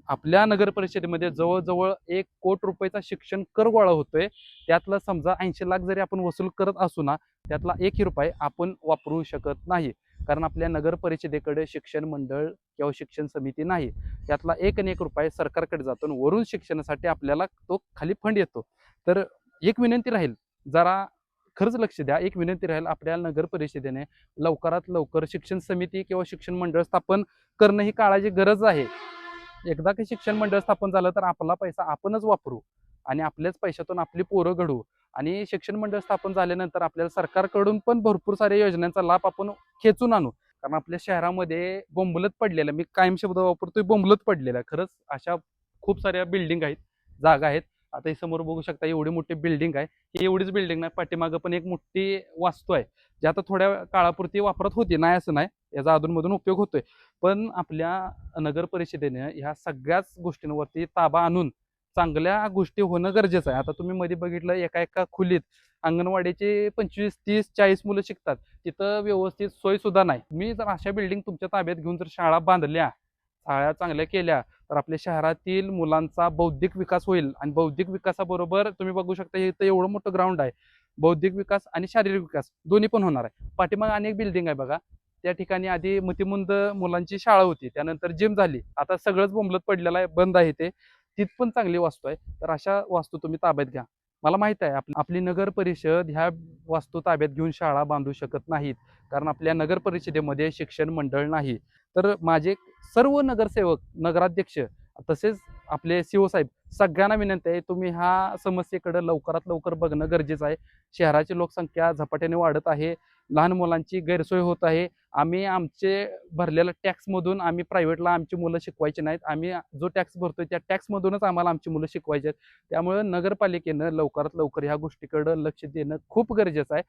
आपल्या नगर परिषदेमध्ये जवळजवळ 1 कोटी रुपयाचा शिक्षण कर गोळा होतोय. त्यातला समजा 80 लाख जरी आपण वसूल करत असू ना, त्यातला एकही रुपये आपण वापरू शकत नाही. कारण आपल्या नगर परिषदेकडे शिक्षण मंडळ किंवा शिक्षण समिती नाही. त्यातला एक आणि एक रुपये सरकारकडे जातो आणि वरून शिक्षणासाठी आपल्याला तो खाली फंड येतो. तर एक विनंती राहील, जरा खरंच लक्ष द्या. एक विनंती राहील, आपल्या नगर परिषदेने लवकरात लवकर शिक्षण समिती किंवा शिक्षण मंडळ स्थापन करणं ही काळाची गरज आहे. एकदा की शिक्षण मंडळ स्थापन झालं तर आपला पैसा आपणच वापरू आणि आपल्याच पैशातून आपली पोरं घडवू. आणि शिक्षण मंडळ स्थापन झाल्यानंतर आपल्याला सरकारकडून पण भरपूर साऱ्या योजनांचा लाभ आपण खेचून आणू. कारण आपल्या शहरामध्ये बोंबलत पडलेलं, मी कायम शब्द वापरतोय, बोंबलत पडलेलं आहे. खरंच अशा खूप साऱ्या बिल्डिंग आहेत, जागा आहेत. आता हे समोर बघू शकता, एवढी मोठी बिल्डिंग आहे. ही एवढीच बिल्डिंग नाही, पाठीमागं पण एक मोठी वास्तू आहे, जी आता थोड्या काळापुरती वापरात होती, नाही असं नाही, याचा अधूनमधून उपयोग होतोय. पण आपल्या नगर परिषदेने ह्या सगळ्याच गोष्टींवरती ताबा आणून चांगल्या गोष्टी होणं गरजेचं आहे. आता तुम्ही मध्ये बघितलं, एका एका खोलीत अंगणवाडीचे 25, 30, 40 मुलं शिकतात. तिथं व्यवस्थित सोय सुद्धा नाही. मी जर अशा बिल्डिंग तुमच्या ताब्यात घेऊन जर शाळा बांधल्या, शाळा चांगल्या केल्या, तर आपल्या शहरातील मुलांचा बौद्धिक विकास होईल. आणि बौद्धिक विकासाबरोबर तुम्ही बघू शकता, इथं एवढं मोठं ग्राउंड आहे. बौद्धिक विकास आणि शारीरिक विकास दोन्ही पण होणार आहे. पाठीमागे अनेक बिल्डिंग आहे बघा, त्या ठिकाणी आधी मतिमंद मुलांची शाळा होती, त्यानंतर जिम झाली, आता सगळंच बोंबलत पडलेलं आहे, बंद आहे ते. तिथ पण चांगली वास्तू आहे. तर अशा वास्तू तुम्ही ताब्यात घ्या. मला माहित आहे आपली नगर परिषद ह्या वास्तू ताब्यात घेऊन शाळा बांधू शकत नाहीत, कारण आपल्या नगर परिषदेमध्ये शिक्षण मंडळ नाही. तर माझे सर्व नगरसेवक, नगराध्यक्ष, तसेच आपले सीओ साहेब, सगळ्यांना विनंती आहे, तुम्ही ह्या समस्येकडे लवकरात लवकर बघणं गरजेचं आहे. शहराची लोकसंख्या झपाट्याने वाढत आहे, लहान मुलांची गैरसोय होत आहे. आम्ही आमचे भरलेल्या टॅक्समधून आम्ही प्रायव्हेटला आमची मुलं शिकवायची नाहीत. आम्ही जो टॅक्स भरतोय त्या टॅक्समधूनच आम्हाला आमची मुलं शिकवायची आहेत. त्यामुळे नगरपालिकेनं लवकरात लवकर ह्या गोष्टीकडे लक्ष देणं खूप गरजेचं आहे.